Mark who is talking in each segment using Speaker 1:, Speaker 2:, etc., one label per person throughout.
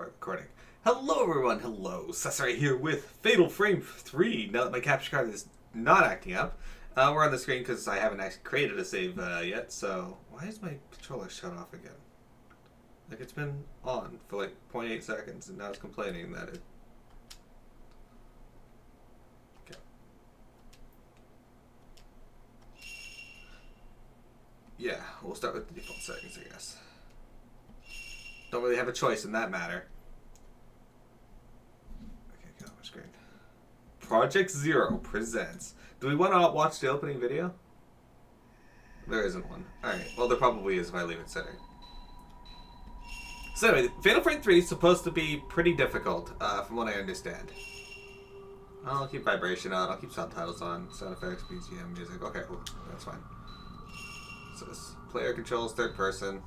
Speaker 1: start recording. Hello everyone, hello. Cesare here with Fatal Frame 3. Now that my capture card is not acting up, we're on the screen because I haven't actually created a save yet, so why is my controller shut off again? Like, it's been on for like 0.8 seconds and now it's complaining that it... Okay. Yeah, we'll start with the default settings, I guess. Don't really have a choice in that matter. Okay, get on my screen. Project Zero presents. Do we want to watch the opening video? There isn't one. Alright, well there probably is if I leave it sitting. So anyway, Fatal Frame 3 is supposed to be pretty difficult, from what I understand. I'll keep vibration on, I'll keep subtitles on, sound effects, BGM, music. Okay, cool. That's fine. So this player controls third person.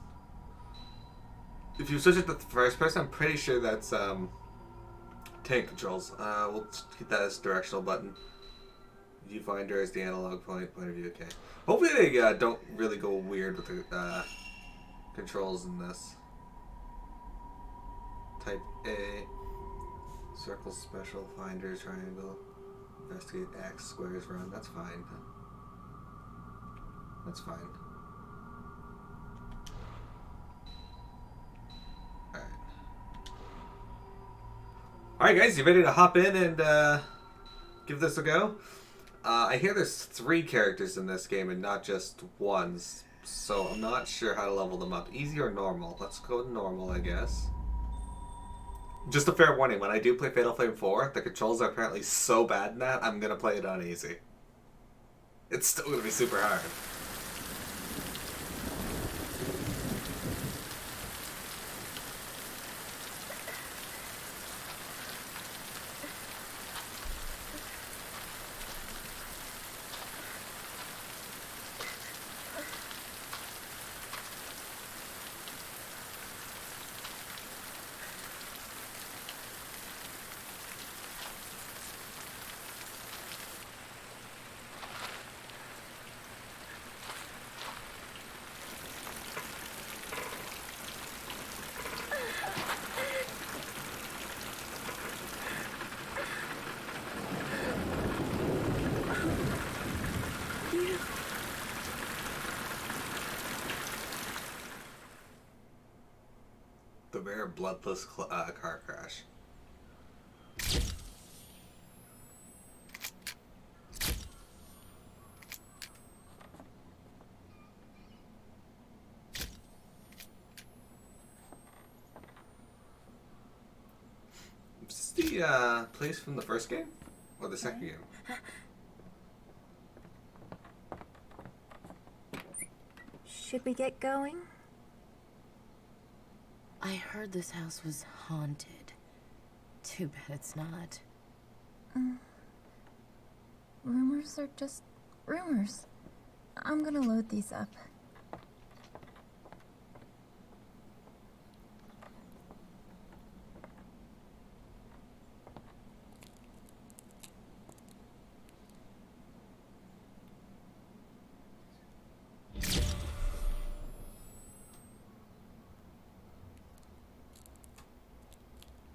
Speaker 1: If you switch it to first person, I'm pretty sure that's tank controls. We'll keep that as directional button. Viewfinder is the analog point of view. Okay. Hopefully they don't really go weird with the controls in this. Type A, circle, special, finder, triangle, investigate, X, squares, run. That's fine. That's fine. Alright guys, you ready to hop in and give this a go? I hear there's 3 characters in this game and not just one, so I'm not sure how to level them up. Easy or normal? Let's go normal, I guess. Just a fair warning, when I do play Fatal Frame 4, the controls are apparently so bad in that, I'm going to play it on easy. It's still going to be super hard. The rare bloodless car crash. Is this the place from the first game? Or the second game?
Speaker 2: Should we get going?
Speaker 3: I heard this house was haunted. Too bad it's not.
Speaker 2: Rumors are just rumors. I'm gonna load these up.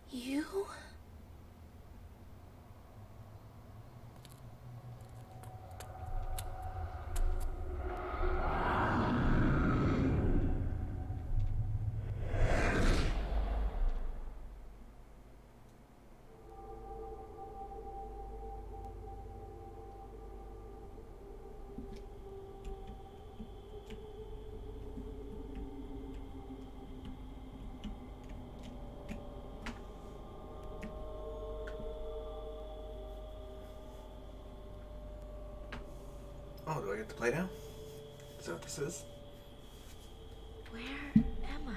Speaker 3: You?
Speaker 1: Oh, do I get to play now? Is that what this is?
Speaker 3: Where am I?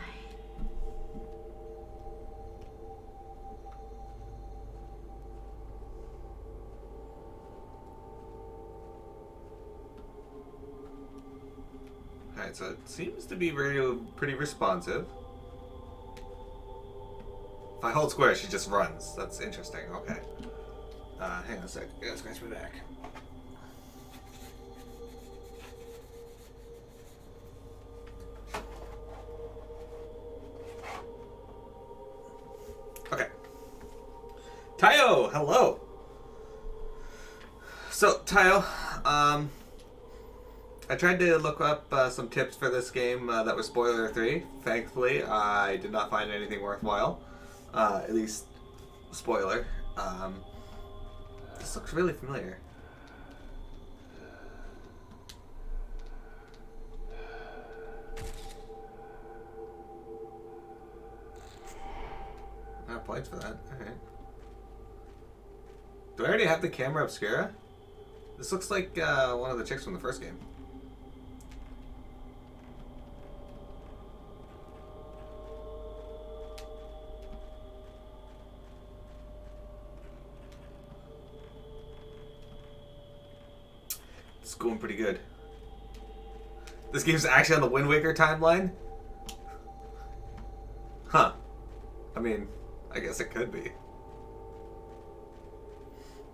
Speaker 1: Alright, so it seems to be pretty responsive. If I hold square, she just runs. That's interesting. Okay. Hang on a sec. I gotta scratch my back. Tayo, hello. So, Tayo, I tried to look up some tips for this game that was spoiler-free. Thankfully, I did not find anything worthwhile. At least, spoiler. This looks really familiar. Points for that. Alright. Do I already have the camera obscura? This looks like one of the chicks from the first game. It's going pretty good. This game's actually on the Wind Waker timeline? Huh. I mean, I guess it could be.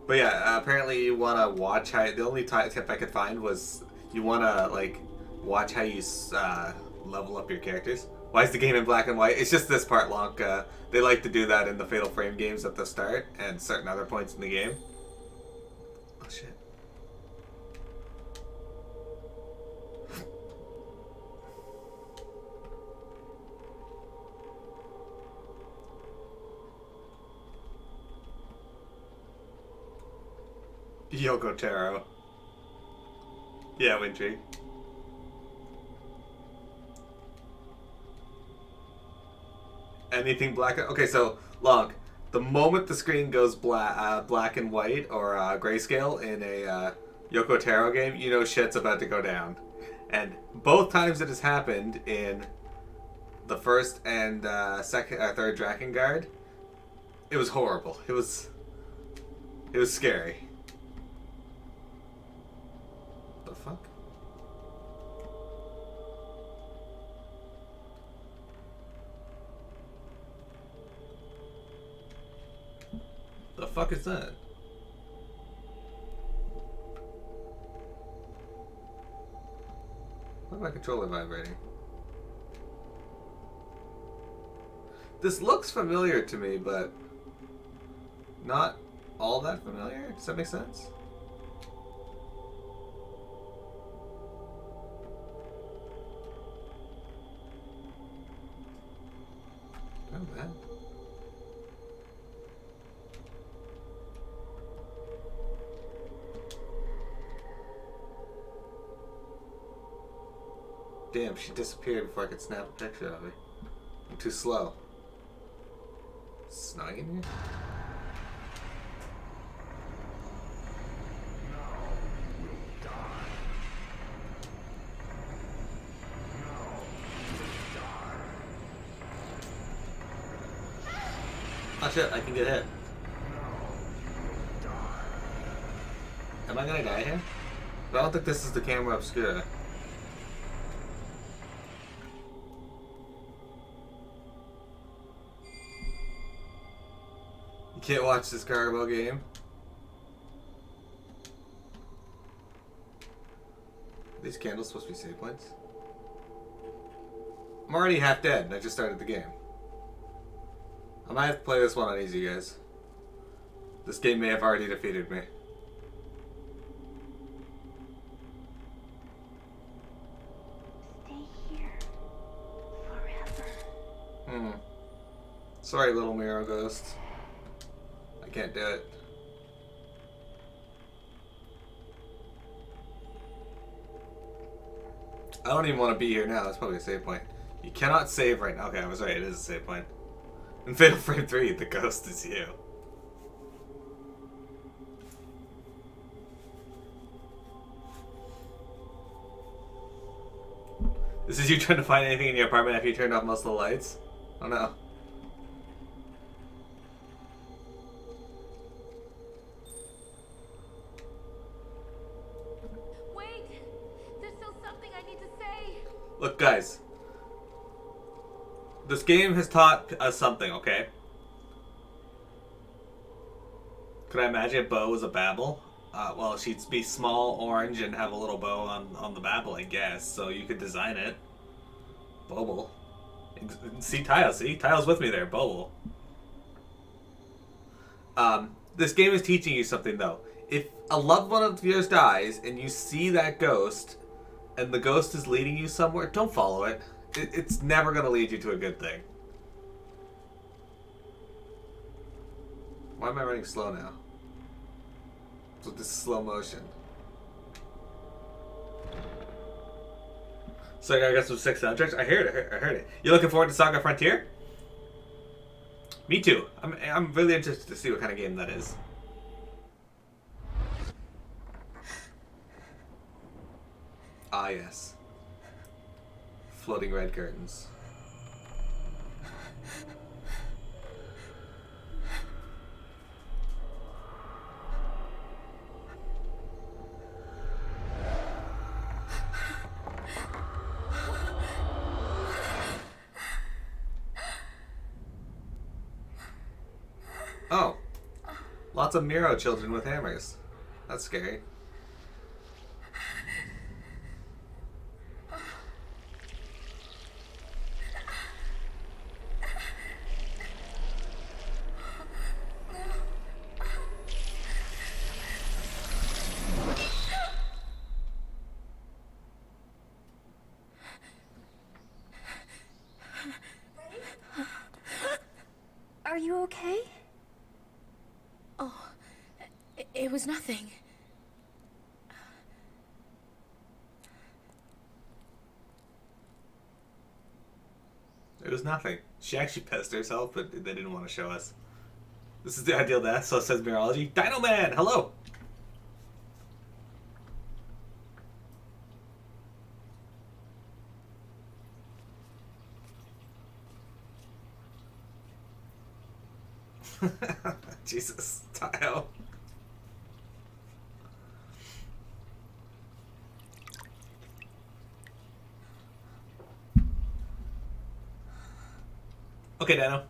Speaker 1: But yeah, apparently you want to watch how... The only tip I could find was you want to, like, watch how you level up your characters. Why is the game in black and white? It's just this part, Lonk. They like to do that in the Fatal Frame games at the start and certain other points in the game. Oh, shit. Yoko Taro. Yeah, Wintry. Anything black? Okay, so, Lonk. The moment the screen goes black and white or grayscale in a Yoko Taro game, you know shit's about to go down. And both times it has happened in the first and third Drakengard, it was horrible. It was scary. The fuck? The fuck is that? Why is my controller vibrating? This looks familiar to me, but not all that familiar. Does that make sense? Oh, man. Damn, she disappeared before I could snap a picture of her. I'm too slow. Snug in here? Oh shit, I can get hit. Am I gonna die here? But I don't think this is the camera obscura. You can't watch this Garbo game. Are these candles supposed to be save points? I'm already half dead and I just started the game. I might have to play this one on easy, guys. This game may have already defeated me.
Speaker 2: Stay here forever.
Speaker 1: Sorry, little Miro Ghost. I can't do it. I don't even want to be here now. That's probably a save point. You cannot save right now. Okay, I was right. It is a save point. In Fatal Frame 3, the ghost is you. This is you trying to find anything in your apartment after you turned off most of the lights? Oh no.
Speaker 2: Wait! There's still something I need to say.
Speaker 1: Look, guys. This game has taught us something, okay? Could I imagine if Bo was a Babble? Well, she'd be small, orange, and have a little bow on the Babble, I guess. So you could design it. Bobble. See, Tile, see? Tile's with me there, Bobble. This game is teaching you something, though. If a loved one of yours dies and you see that ghost, and the ghost is leading you somewhere, don't follow it. It's never going to lead you to a good thing. Why am I running slow now? So this is slow motion. So I got some sick soundtracks. I heard it. You looking forward to Saga Frontier? Me too. I'm really interested to see what kind of game that is. Ah, yes. Floating red curtains. Oh. Lots of Miro children with hammers. That's scary.
Speaker 2: Are you okay?
Speaker 3: Oh, it was nothing.
Speaker 1: It was nothing. She actually pissed herself, but they didn't want to show us. This is the ideal death, so it says Mirology. Dino Man, hello! Jesus, Tayo. Okay, Dano.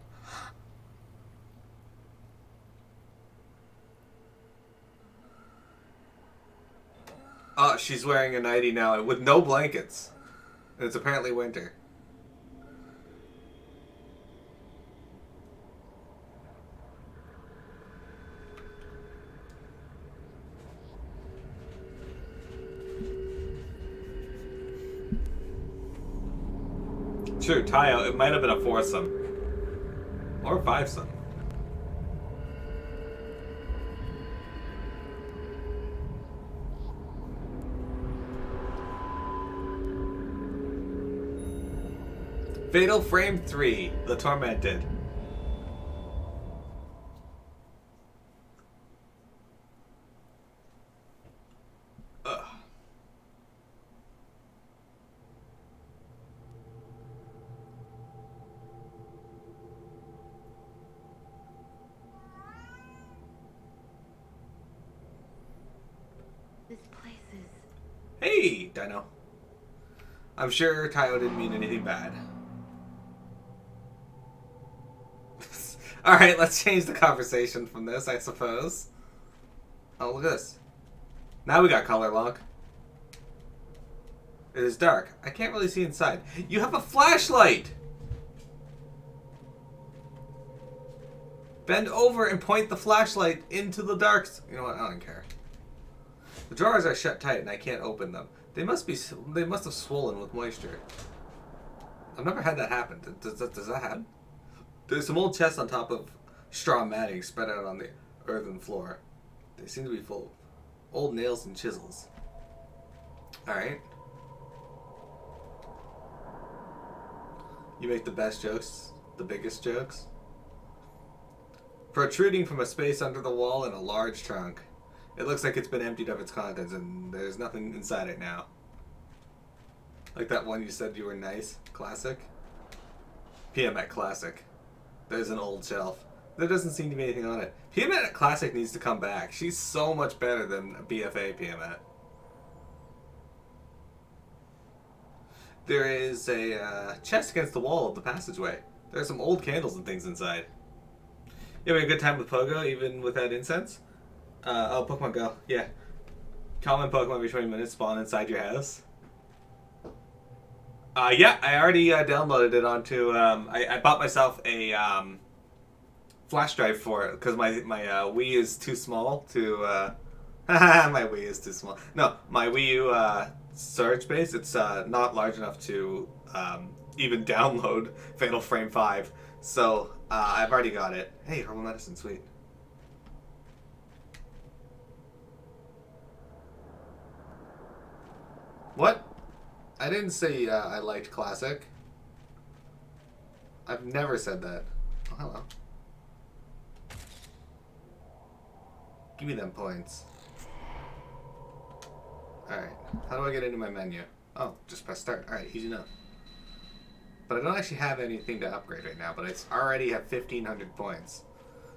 Speaker 1: Oh, she's wearing a nightie now with no blankets. And it's apparently winter. Sure, Tayo, it might have been a foursome. Or fivesome. Fatal Frame 3, The Tormented. Ugh.
Speaker 3: This place is...
Speaker 1: Hey, Dino. I'm sure Tayo didn't mean anything bad. Alright, let's change the conversation from this, I suppose. Oh, look at this. Now we got color lock. It is dark. I can't really see inside. You have a flashlight! Bend over and point the flashlight into the dark... You know what? I don't care. The drawers are shut tight and I can't open them. They must have swollen with moisture. I've never had that happen. Does that happen? There's some old chests on top of straw matting spread out on the earthen floor. They seem to be full of old nails and chisels. Alright. You make the best jokes, the biggest jokes. Protruding from a space under the wall in a large trunk. It looks like it's been emptied of its contents and there's nothing inside it now. Like that one you said you were nice. Classic. PM at Classic. There's an old shelf. There doesn't seem to be anything on it. PM at Classic needs to come back. She's so much better than BFA PM at. There is a chest against the wall of the passageway. There are some old candles and things inside. You having a good time with Pogo, even without incense? Oh, Pokemon Go. Yeah. Common Pokemon every 20 minutes spawn inside your house. Yeah, I already downloaded it onto... I bought myself a flash drive for it because my Wii is too small to. My Wii is too small. No, my Wii U storage space. It's not large enough to even download Fatal Frame 5. So I've already got it. Hey, herbal medicine, sweet. What? I didn't say I liked classic. I've never said that. Oh, hello. Give me them points. Alright. How do I get into my menu? Oh, just press start. Alright, easy enough. But I don't actually have anything to upgrade right now, but I already have 1,500 points.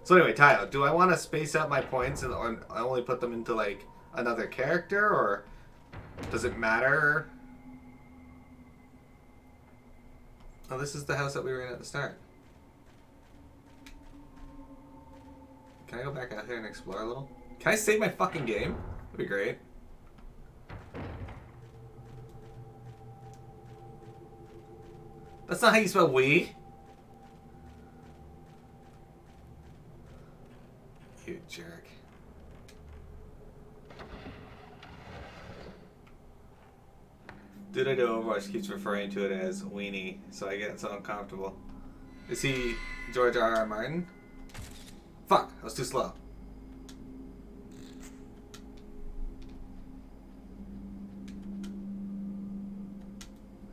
Speaker 1: So anyway, Tayo, do I want to space out my points and or only put them into, like, another character, or does it matter? Oh, this is the house that we were in at the start. Can I go back out here and explore a little? Can I save my fucking game? That'd be great. That's not how you spell we. You jerk. Dude, I know Overwatch keeps referring to it as weenie, so I get so uncomfortable. Is he George R.R. Martin? Fuck, I was too slow.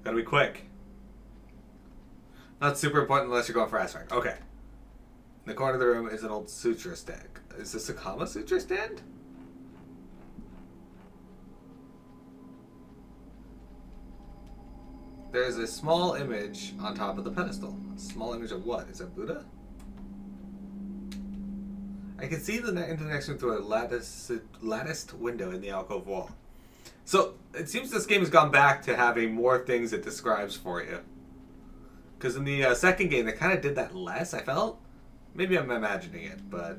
Speaker 1: Gotta be quick. Not super important unless you're going fast rank. Okay. In the corner of the room is an old suture stand. Is this a Kama Sutra stand? There's a small image on top of the pedestal. A small image of what? Is that Buddha? I can see the interconnection through a latticed window in the alcove wall. So, it seems this game has gone back to having more things it describes for you. Because in the second game, they kind of did that less, I felt. Maybe I'm imagining it, but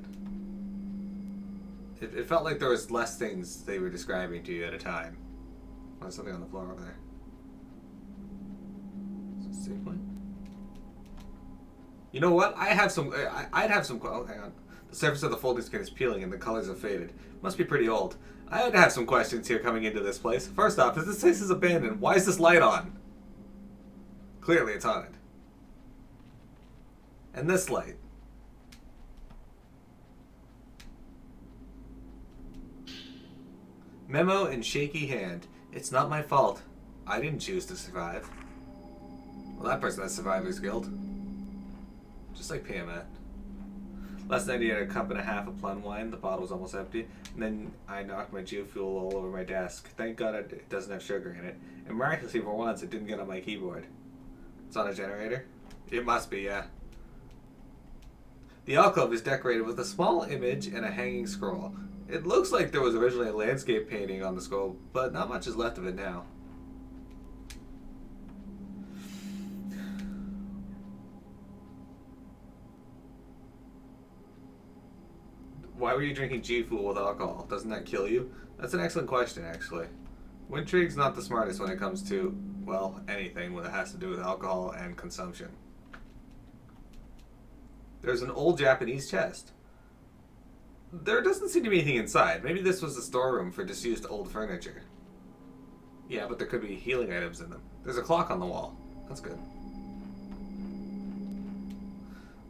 Speaker 1: it felt like there was less things they were describing to you at a time. Oh, there's something on the floor over there. Is this a save point? You know what? I'd have some... Oh, hang on. The surface of the folding screen is peeling and the colors have faded. Must be pretty old. I'd have some questions here coming into this place. First off, if this place is abandoned, why is this light on? Clearly it's haunted. And this light. Memo in shaky hand. It's not my fault. I didn't choose to survive. Well, that person has survivor's guilt. Just like Pam. Last night he had a cup and a half of plum wine. The bottle was almost empty. And then I knocked my geofuel all over my desk. Thank God it doesn't have sugar in it. And miraculously for once, it didn't get on my keyboard. It's on a generator? It must be, yeah. The alcove is decorated with a small image and a hanging scroll. It looks like there was originally a landscape painting on the scroll, but not much is left of it now. Why were you drinking G Fuel with alcohol? Doesn't that kill you? That's an excellent question, actually. Wintrig's not the smartest when it comes to, well, anything when it has to do with alcohol and consumption. There's an old Japanese chest. There doesn't seem to be anything inside. Maybe this was a storeroom for disused old furniture. Yeah, but there could be healing items in them. There's a clock on the wall. That's good.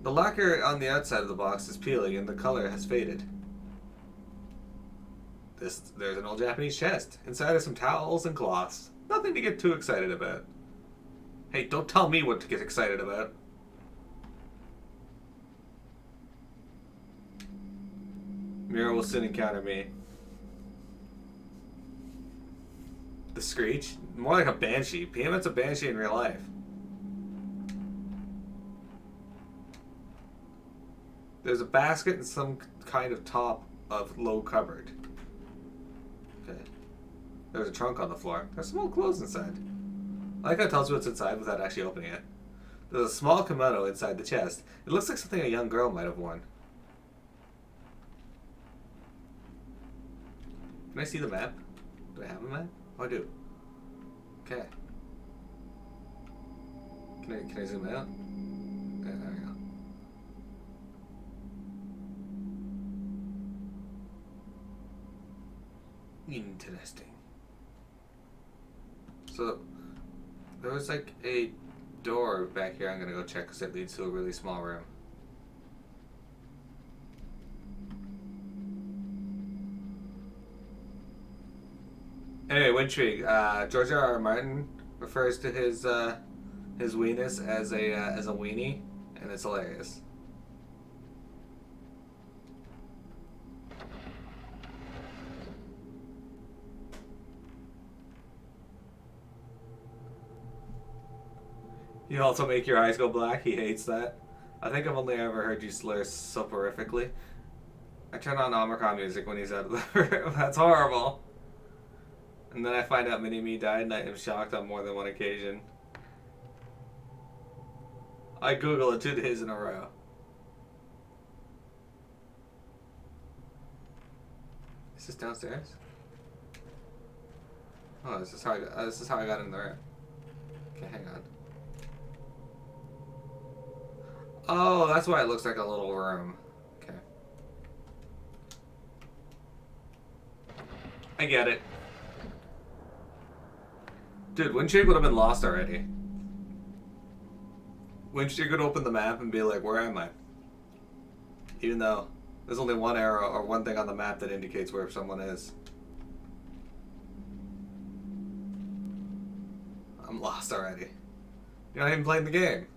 Speaker 1: The lacquer on the outside of the box is peeling and the color has faded. There's an old Japanese chest. Inside are some towels and cloths. Nothing to get too excited about. Hey, don't tell me what to get excited about. Mira will soon encounter me. The Screech? More like a banshee. Behemoth's a banshee in real life. There's a basket and some kind of top of low cupboard. Okay. There's a trunk on the floor. There's some old clothes inside. I like how it tells you what's inside without actually opening it. There's a small kimono inside the chest. It looks like something a young girl might have worn. Can I see the map? Do I have a map? Oh, I do. Okay. Can I zoom out? Okay, there we go. Interesting. So, there was like a door back here I'm gonna go check because it leads to a really small room. Anyway, Windtrig, George R.R. Martin refers to his weenus as a weenie, and it's hilarious. You also make your eyes go black? He hates that. I think I've only ever heard you slur so horrifically. I turn on Omicron music when he's out of the room. That's horrible. And then I find out Mini-Me died and I am shocked on more than one occasion. I Google it 2 days in a row. Is this downstairs? Oh, this is how I got in the room. Okay, hang on. Oh, that's why it looks like a little room. Okay. I get it. Dude, Windshake would have been lost already. Windshake could open the map and be like, where am I? Even though there's only one arrow or one thing on the map that indicates where someone is. I'm lost already. You're not even playing the game.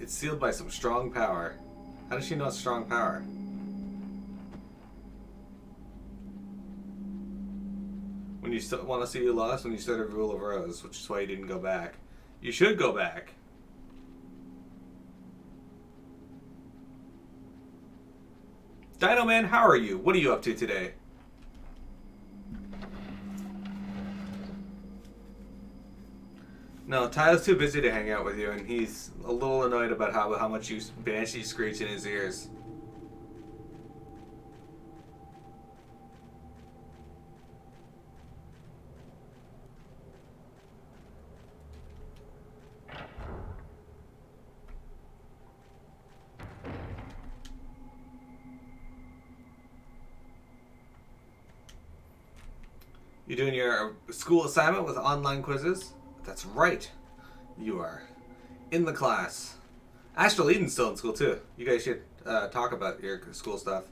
Speaker 1: It's sealed by some strong power. How does she know it's strong power? When you want to see you lost, when you started Rule of Rose, which is why you didn't go back. You should go back. Dino Man, how are you? What are you up to today? No, Tyler's too busy to hang out with you, and he's a little annoyed about how much you Banshee screech in his ears. You doing your school assignment with online quizzes? That's right. You are in the class. Astral Eden's still in school too. You guys should talk about your school stuff.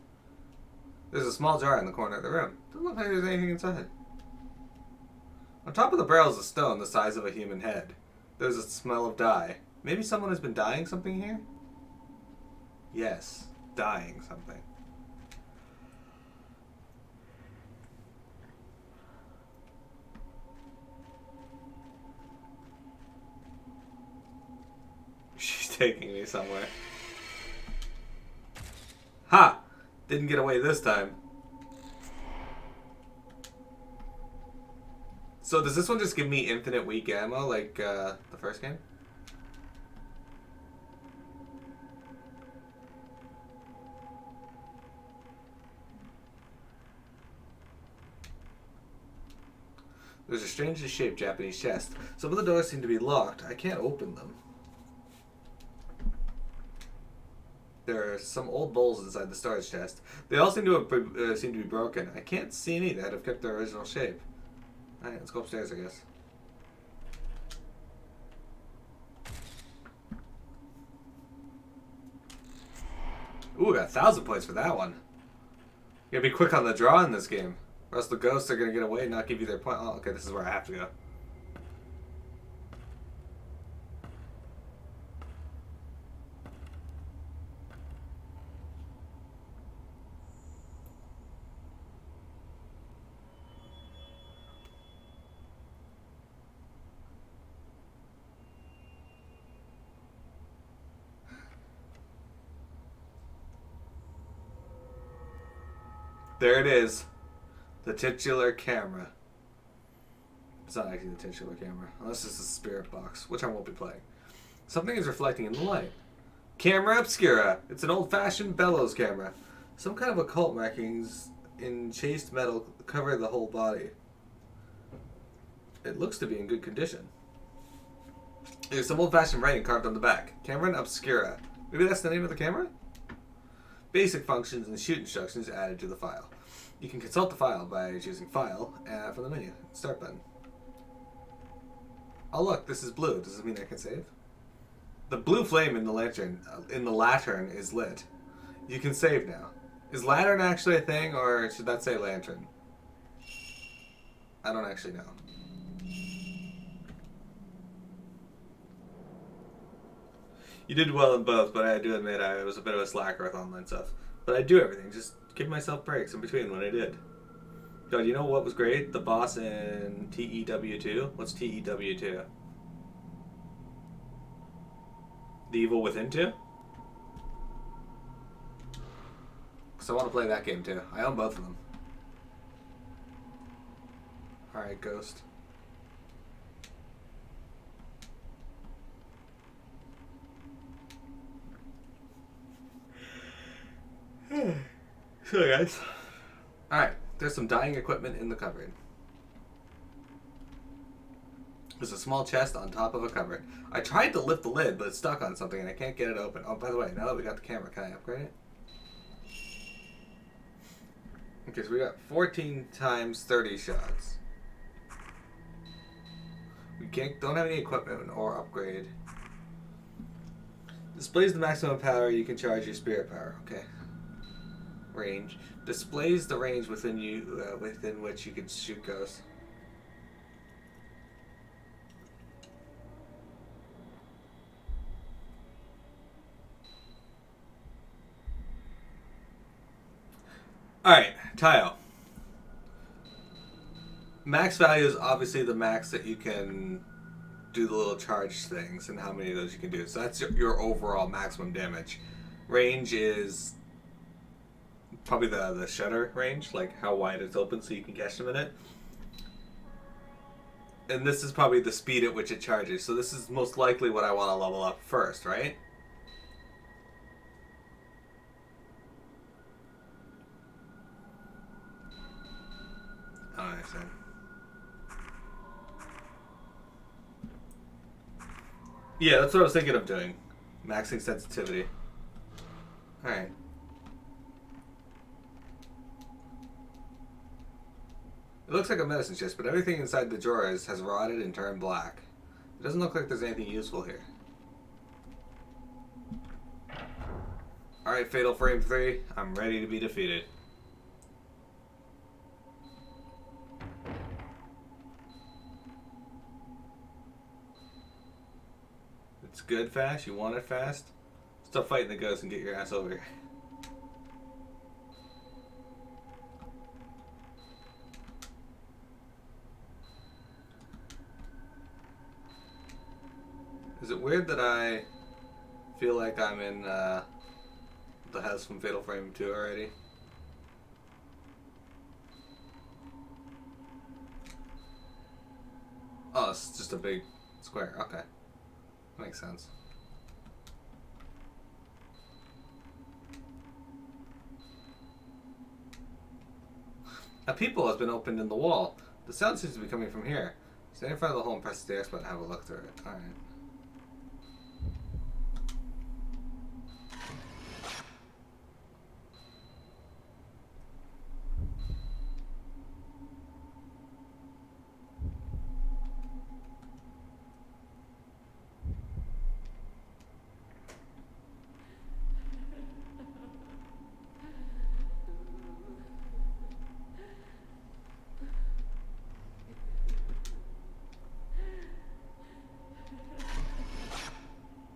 Speaker 1: There's a small jar in the corner of the room. Doesn't look like there's anything inside. On top of the barrel is a stone the size of a human head. There's a smell of dye. Maybe someone has been dyeing something here? Yes, dyeing something. She's taking me somewhere. Ha! Didn't get away this time. So does this one just give me infinite weak ammo like the first game? There's a strangely shaped Japanese chest. Some of the doors seem to be locked. I can't open them. There are some old bowls inside the storage chest. They all seem to be broken. I can't see any that have kept their original shape. Alright, let's go upstairs, I guess. Ooh, got 1,000 points for that one. You gotta be quick on the draw in this game, or else the ghosts are gonna get away and not give you their point. Oh, okay, this is where I have to go. There it is. The titular camera. It's not actually the titular camera, unless it's a spirit box, which I won't be playing. Something is reflecting in the light. Camera obscura. It's an old-fashioned bellows camera. Some kind of occult markings in chased metal cover the whole body. It looks to be in good condition. There's some old-fashioned writing carved on the back. Camera Obscura. Maybe that's the name of the camera? Basic functions and shoot instructions added to the file. You can consult the file by choosing File from the menu. Start button. Oh look, this is blue. Does this mean I can save? The blue flame in the lantern is lit. You can save now. Is lantern actually a thing, or should that say lantern? I don't actually know. You did well in both, but I do admit I was a bit of a slacker with online stuff. But I do everything. Just give myself breaks in between when I did. God, you know what was great? The boss in TEW2? What's TEW2? The Evil Within 2? Because I want to play that game too. I own both of them. Alright, Ghost. So guys. Alright, there's some dyeing equipment in the cupboard. There's a small chest on top of a cupboard. I tried to lift the lid, but it's stuck on something and I can't get it open. Oh, by the way, now that we got the camera, can I upgrade it? Okay, so we got 14 times 30 shots. We don't have any equipment or upgrade. Displays the maximum power you can charge your spirit power. Okay. Range. Displays the range within which you can shoot ghosts. Alright, Tayo. Max value is obviously the max that you can do the little charge things and how many of those you can do. So that's your overall maximum damage. Range is probably the shutter range, like how wide it's open so you can catch them in it. And this is probably the speed at which it charges. So this is most likely what I want to level up first, right? I don't understand. Yeah, that's what I was thinking of doing. Maxing sensitivity. Alright. It looks like a medicine chest, but everything inside the drawers has rotted and turned black. It doesn't look like there's anything useful here. Alright, Fatal Frame 3. I'm ready to be defeated. It's good fast? You want it fast? Stop fighting the ghost and get your ass over here. Is it weird that I feel like I'm in the house from Fatal Frame 2 already? Oh, it's just a big square. Okay. Makes sense. A peephole has been opened in the wall. The sound seems to be coming from here. Stand in front of the hole and press the X button and have a look through it. Alright.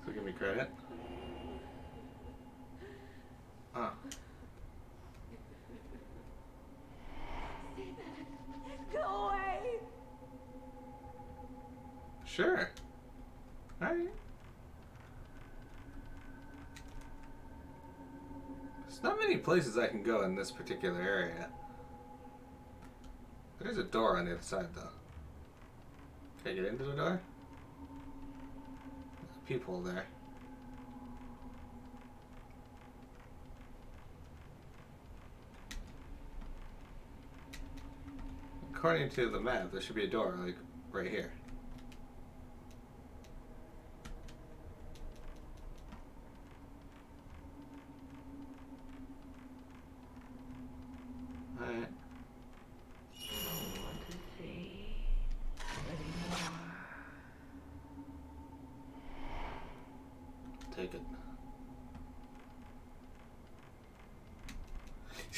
Speaker 1: So give me credit. Ah.
Speaker 4: Go away!
Speaker 1: Sure. Alright. There's not many places I can go in this particular area. There's a door on the other side, though. Can I get into the door? There's a peephole there. According to the map, there should be a door, like, right here.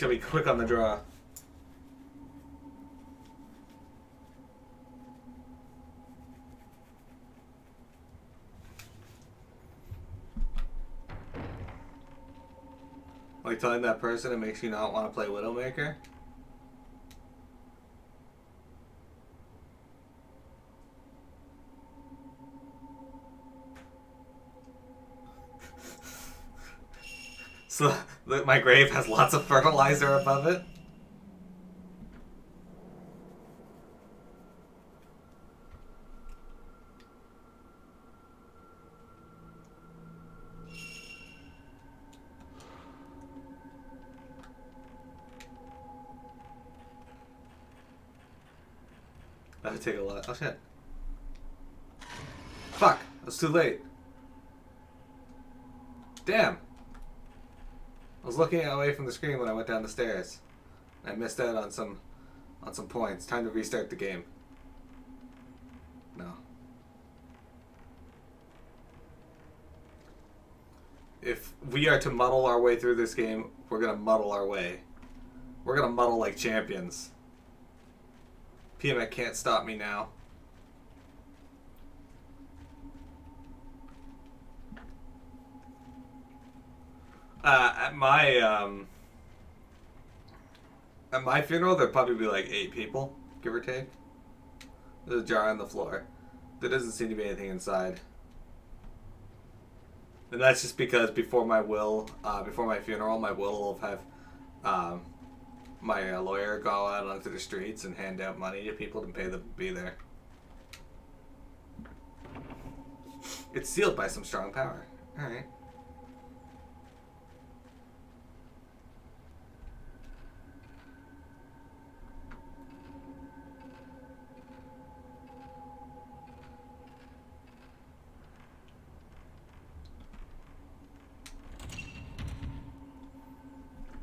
Speaker 1: gotta be quick on the draw. Like telling that person it makes you not want to play Widowmaker? So my grave has lots of fertilizer above it? That would take a lot. Oh shit. Fuck! It was too late. Damn! I was looking away from the screen when I went down the stairs. I missed out on some points. Time to restart the game. No. If we are to muddle our way through this game, we're gonna muddle our way. We're gonna muddle like champions. PMX can't stop me now. At my funeral, there'd probably be like 8 people, give or take. There's a jar on the floor. There doesn't seem to be anything inside. And that's just because before my funeral, my will will have my lawyer go out onto the streets and hand out money to people to pay them to be there. It's sealed by some strong power. Alright.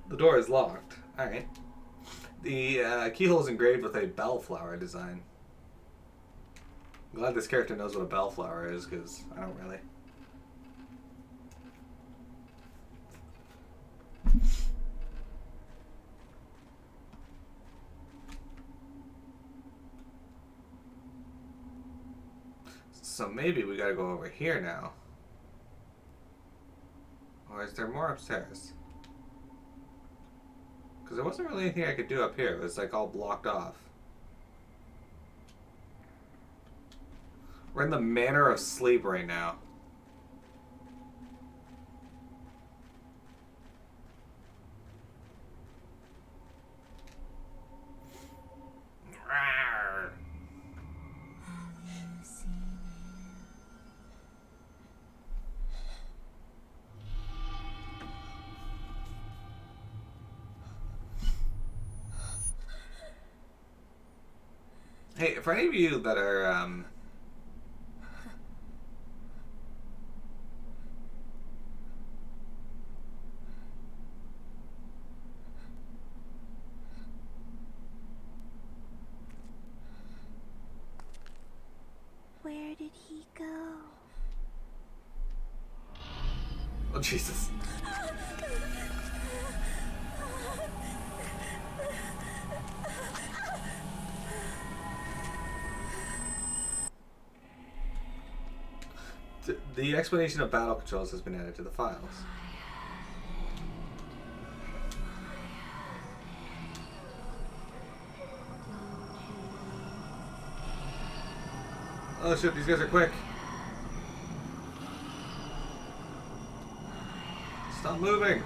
Speaker 1: The door is locked. Alright. The keyhole is engraved with a bellflower design. I'm glad this character knows what a bellflower is, because I don't really. So maybe we gotta go over here now. Or is there more upstairs? Because there wasn't really anything I could do up here. It was like all blocked off. We're in the manor of sleep right now. Hey, for any of you that are,
Speaker 4: Where did he go?
Speaker 1: oh Jesus. The explanation of battle controls has been added to the files. Oh shit, these guys are quick. Stop moving.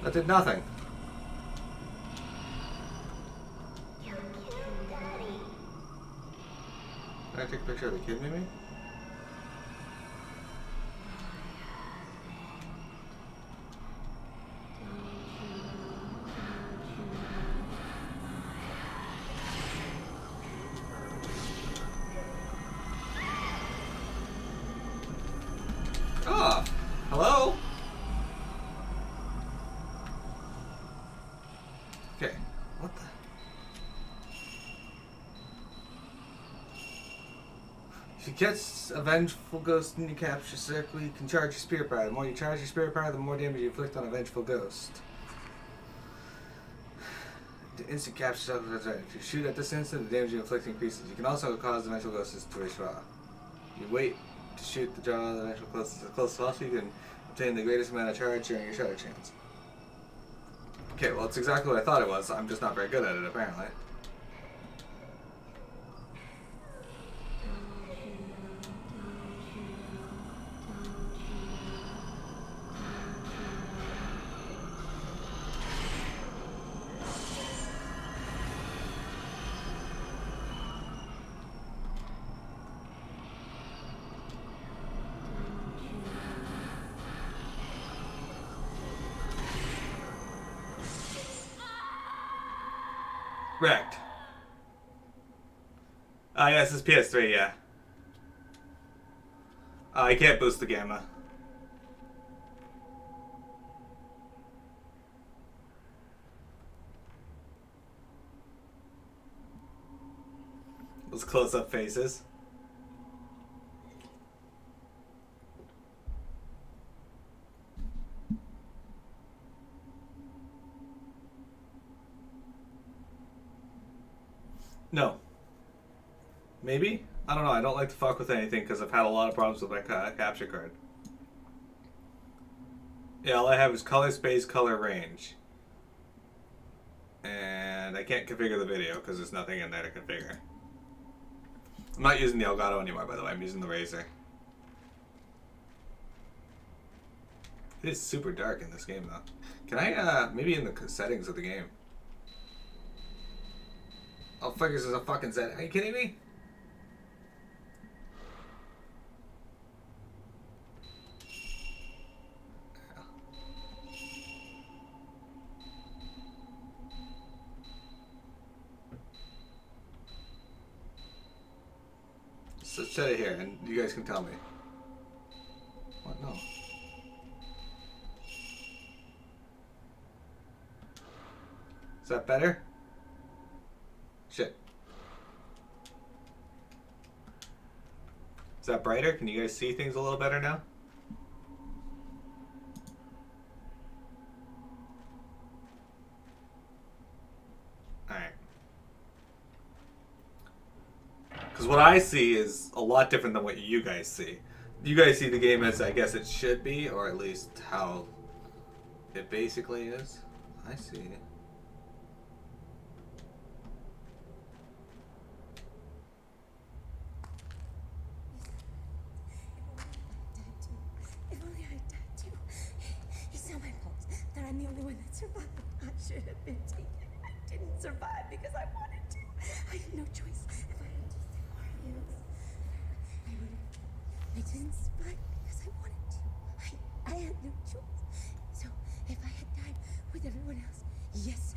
Speaker 1: That did nothing. Can I take a picture of the kid maybe? If you catch a vengeful ghost in your capture circle, you can charge your spirit power. The more you charge your spirit power, the more damage you inflict on a vengeful ghost. The instant capture circle is right. If you shoot at this instant, the damage you inflict increases. You can also cause the vengeful ghost to withdraw. You wait to shoot the draw of the vengeful ghost as close as possible. You can obtain the greatest amount of charge during your shadow chance. Okay, well, it's exactly what I thought it was. I'm just not very good at it, apparently. Wrecked. Yes, it's PS3, yeah. I can't boost the gamma. Those close-up faces. No. Maybe? I don't know. I don't like to fuck with anything because I've had a lot of problems with my capture card. Yeah, all I have is color space, color range. And I can't configure the video because there's nothing in there to configure. I'm not using the Elgato anymore, by the way. I'm using the Razer. It is super dark in this game, though. Can I, maybe in the settings of the game? Oh, figures is a fucking set. Are you kidding me? So set it here, and you guys can tell me. What? No. Is that better? Shit. Is that brighter? Can you guys see things a little better now? Alright. Because what I see is a lot different than what you guys see. You guys see the game as I guess it should be, or at least how it basically is. I see.
Speaker 4: If only I died too. It's not my fault that I'm the only one that survived. I should have been taken. I didn't survive because I wanted to. I had no choice. If I had just Aquarius, I would have. I didn't survive because I wanted to. I had no choice. So if I had died with everyone else, yes,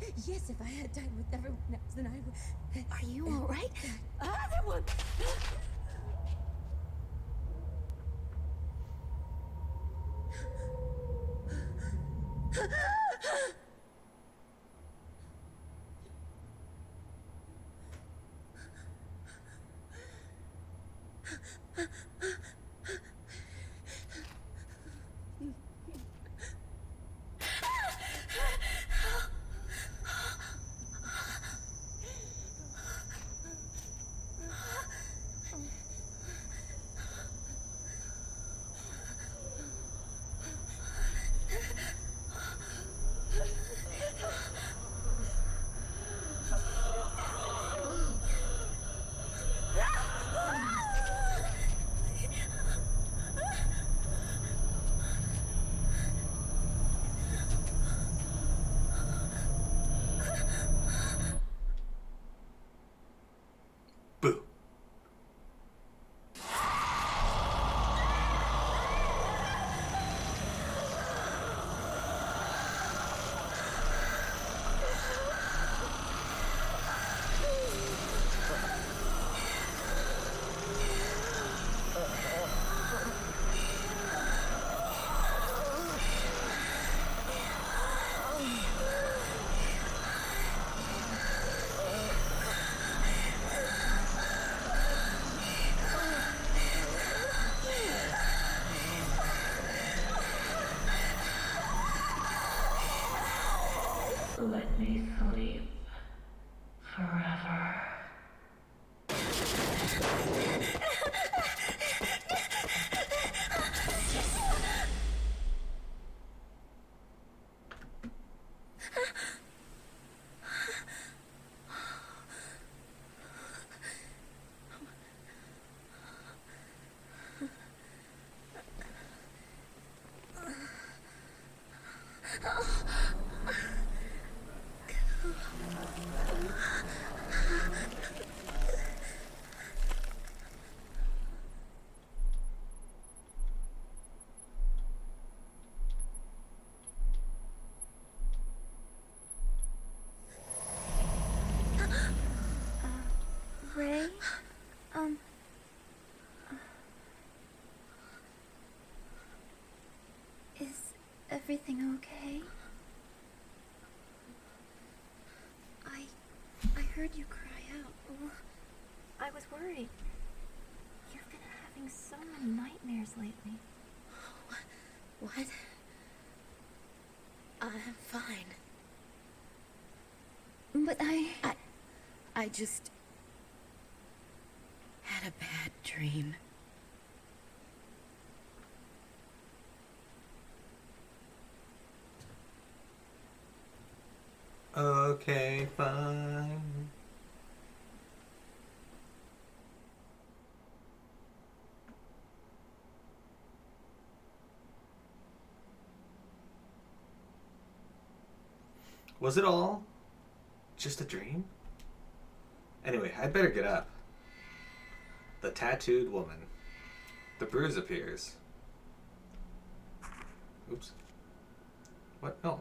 Speaker 4: if I had died with everyone else, then I would.
Speaker 2: Are you alright?
Speaker 4: Other one.
Speaker 5: me sleep forever.
Speaker 2: Ray? Is everything okay? I heard you cry out. Oh, I was worried. You've been having so many nightmares lately.
Speaker 3: What? I'm fine.
Speaker 2: But
Speaker 3: I just had a bad dream.
Speaker 1: Okay, fine. Was it all just a dream? Anyway, I'd better get up. The tattooed woman. The bruise appears. Oops. What? No.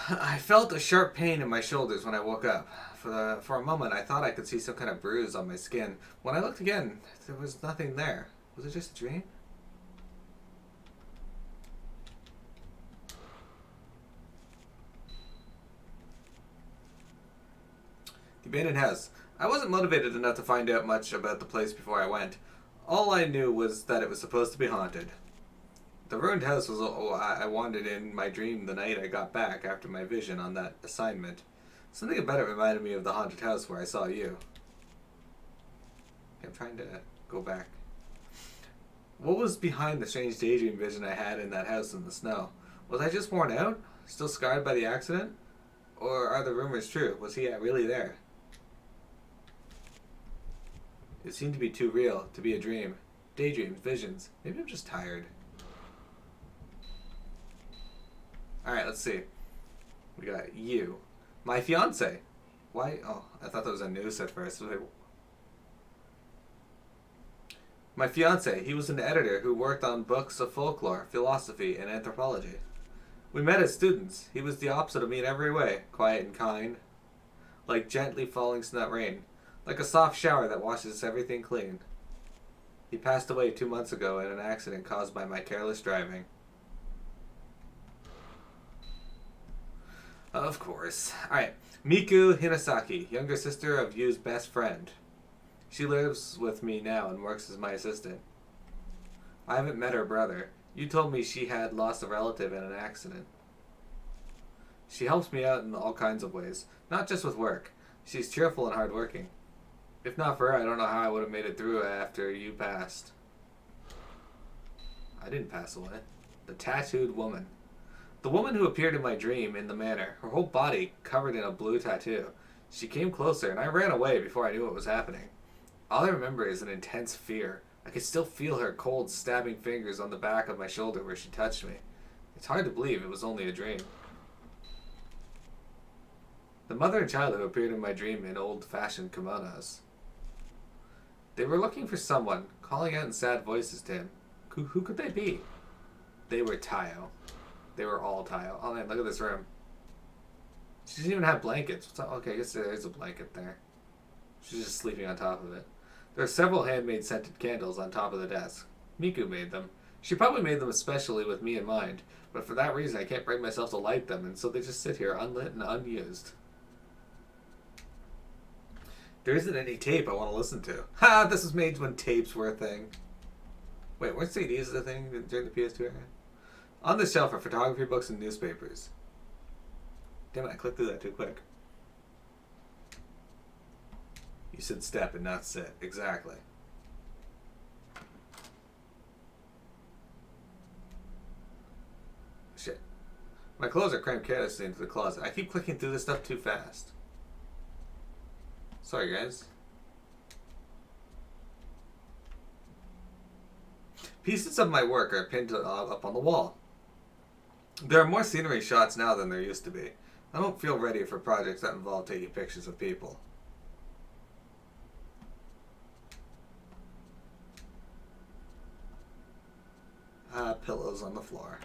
Speaker 1: I felt a sharp pain in my shoulders when I woke up. For a moment, I thought I could see some kind of bruise on my skin. When I looked again, there was nothing there. Was it just a dream? The abandoned house. I wasn't motivated enough to find out much about the place before I went. All I knew was that it was supposed to be haunted. The ruined house was I wandered in my dream the night I got back after my vision on that assignment. Something about it reminded me of the haunted house where I saw you. I'm trying to go back. What was behind the strange daydream vision I had in that house in the snow? Was I just worn out? Still scarred by the accident? Or are the rumors true? Was he really there? It seemed to be too real to be a dream. Daydreams, visions. Maybe I'm just tired. Alright, let's see. We got you. My fiance. Why? Oh, I thought that was a noose at first. My fiance. He was an editor who worked on books of folklore, philosophy, and anthropology. We met as students. He was the opposite of me in every way. Quiet and kind. Like gently falling snow rain. Like a soft shower that washes everything clean. He passed away 2 months ago in an accident caused by my careless driving. Of course. Alright. Miku Hinasaki, younger sister of Yu's best friend. She lives with me now and works as my assistant. I haven't met her brother. You told me she had lost a relative in an accident. She helps me out in all kinds of ways, not just with work. She's cheerful and hardworking. If not for her, I don't know how I would have made it through after you passed. I didn't pass away. The tattooed woman. The woman who appeared in my dream in the manor, her whole body covered in a blue tattoo. She came closer and I ran away before I knew what was happening. All I remember is an intense fear. I could still feel her cold, stabbing fingers on the back of my shoulder where she touched me. It's hard to believe it was only a dream. The mother and child who appeared in my dream in old-fashioned kimonos. They were looking for someone, calling out in sad voices to him. Who could they be? They were Tayo. They were all Tayo. Oh man, look at this room. She doesn't even have blankets. Okay, I guess there's a blanket there. She's just sleeping on top of it. There are several handmade scented candles on top of the desk. Miku made them. She probably made them especially with me in mind, but for that reason I can't bring myself to light them, and so they just sit here unlit and unused. There isn't any tape I want to listen to. Ha! This was made when tapes were a thing. Wait, weren't CDs a thing during the PS2 era? On the shelf are photography books and newspapers. Damn it, I clicked through that too quick. You said step and not sit. Exactly. Shit. My clothes are crammed carelessly into the closet. I keep clicking through this stuff too fast. Sorry, guys. Pieces of my work are pinned up on the wall. There are more scenery shots now than there used to be. I don't feel ready for projects that involve taking pictures of people. Pillows on the floor.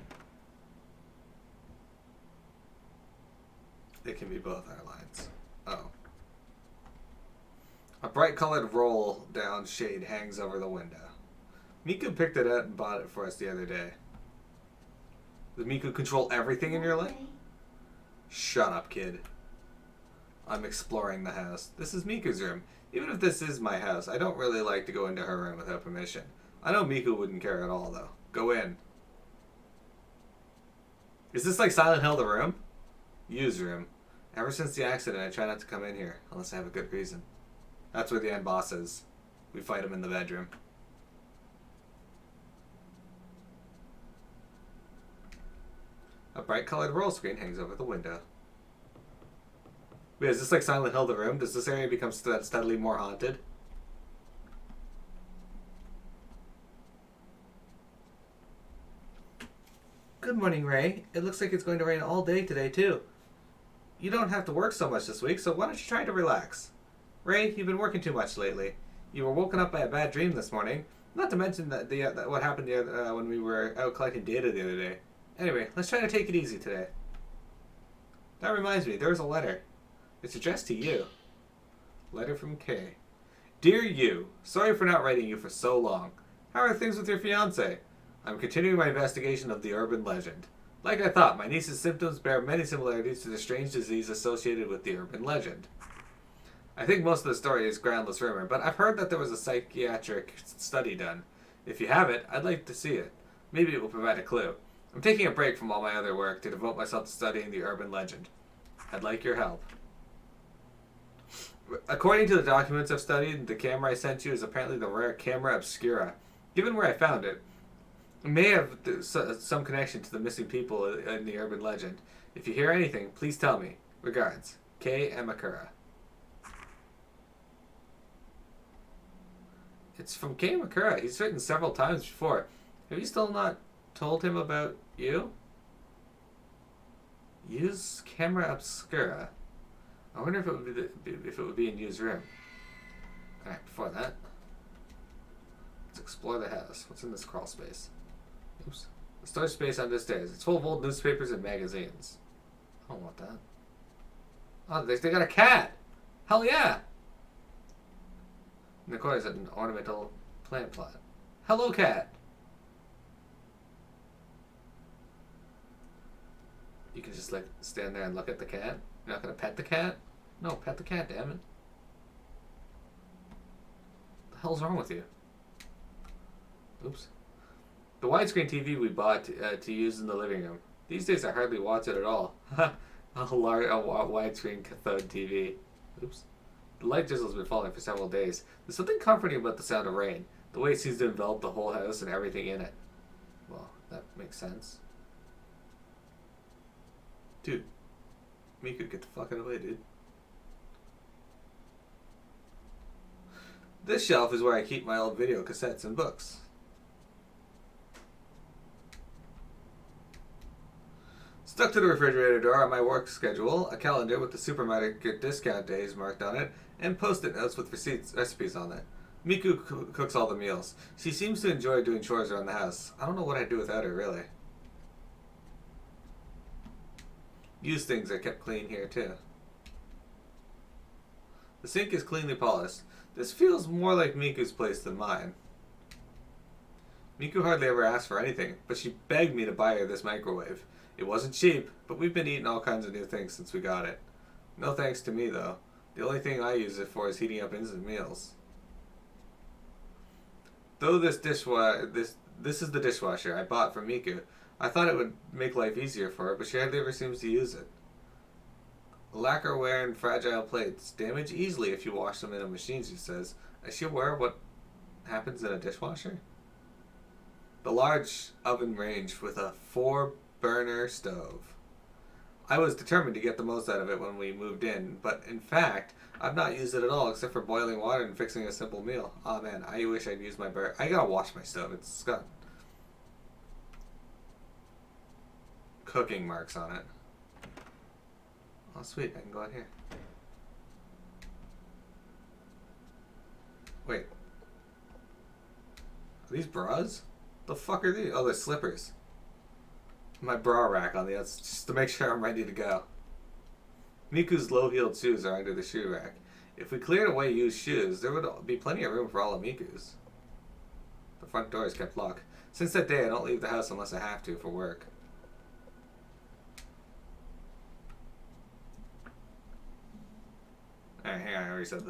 Speaker 1: It can be both our lines. Oh. A bright colored roll down shade hangs over the window. Miku picked it up and bought it for us the other day. Does Miku control everything in your life? Shut up, kid. I'm exploring the house. This is Miku's room. Even if this is my house, I don't really like to go into her room without permission. I know Miku wouldn't care at all, though. Go in. Is this like Silent Hill the room? Use room. Ever since the accident, I try not to come in here, unless I have a good reason. That's where the end boss is. We fight him in the bedroom. A bright colored roll screen hangs over the window. Wait, is this like Silent Hill the room? Does this area become steadily more haunted? Good morning, Ray. It looks like it's going to rain all day today, too. You don't have to work so much this week, so why don't you try to relax? Ray, you've been working too much lately. You were woken up by a bad dream this morning. Not to mention that what happened when we were out collecting data the other day. Anyway, let's try to take it easy today. That reminds me, there's a letter. It's addressed to you. Letter from Kay. Dear you, sorry for not writing you for so long. How are things with your fiancé? I'm continuing my investigation of the urban legend. Like I thought, my niece's symptoms bear many similarities to the strange disease associated with the urban legend. I think most of the story is groundless rumor, but I've heard that there was a psychiatric study done. If you have it, I'd like to see it. Maybe it will provide a clue. I'm taking a break from all my other work to devote myself to studying the urban legend. I'd like your help. According to the documents I've studied, the camera I sent you is apparently the rare camera obscura. Given where I found it, it may have some connection to the missing people in the urban legend. If you hear anything, please tell me. Regards, Kei Emakura. It's from Kei Emakura. He's written several times before. Have you still not told him about you? Use camera obscura. I wonder if it would be in Yu's room. Alright, before that, let's explore the house. What's in this crawl space? Oops. The storage space under the stairs. It's full of old newspapers and magazines. I don't want that. Oh, they got a cat! Hell yeah! In the corner is an ornamental plant plot. Hello, cat! You can just like stand there and look at the cat. You're not gonna pet the cat? No, pet the cat, damn it. What the hell's wrong with you? Oops. The widescreen TV we bought to use in the living room. These days I hardly watch it at all. a widescreen cathode TV. Oops. The light drizzle's been falling for several days. There's something comforting about the sound of rain. The way it seems to envelop the whole house and everything in it. Well, that makes sense. Dude. Miku, get the fuck out of the way, dude. This shelf is where I keep my old video cassettes and books. Stuck to the refrigerator door on my work schedule, a calendar with the supermarket discount days marked on it, and post-it notes with recipes on it. Miku cooks all the meals. She seems to enjoy doing chores around the house. I don't know what I'd do without her, really. Use things are kept clean here, too. The sink is cleanly polished. This feels more like Miku's place than mine. Miku hardly ever asks for anything, but she begged me to buy her this microwave. It wasn't cheap, but we've been eating all kinds of new things since we got it. No thanks to me, though. The only thing I use it for is heating up instant meals. Though this is the dishwasher I bought from Miku, I thought it would make life easier for her, but she hardly ever seems to use it. Lacquerware and fragile plates damage easily if you wash them in a machine, she says. Is she aware of what happens in a dishwasher? The large oven range with a 4-burner stove. I was determined to get the most out of it when we moved in, but in fact, I've not used it at all except for boiling water and fixing a simple meal. Oh man, I wish I'd used my burner. I gotta wash my stove. It's got cooking marks on it. Oh sweet, I can go out here. Wait. Are these bras? The fuck are these? Oh, they're slippers. My bra rack on the outside, just to make sure I'm ready to go. Miku's low-heeled shoes are under the shoe rack. If we cleared away used shoes, there would be plenty of room for all of Miku's. The front door is kept locked. Since that day, I don't leave the house unless I have to for work. Alright, hang on, I already said this.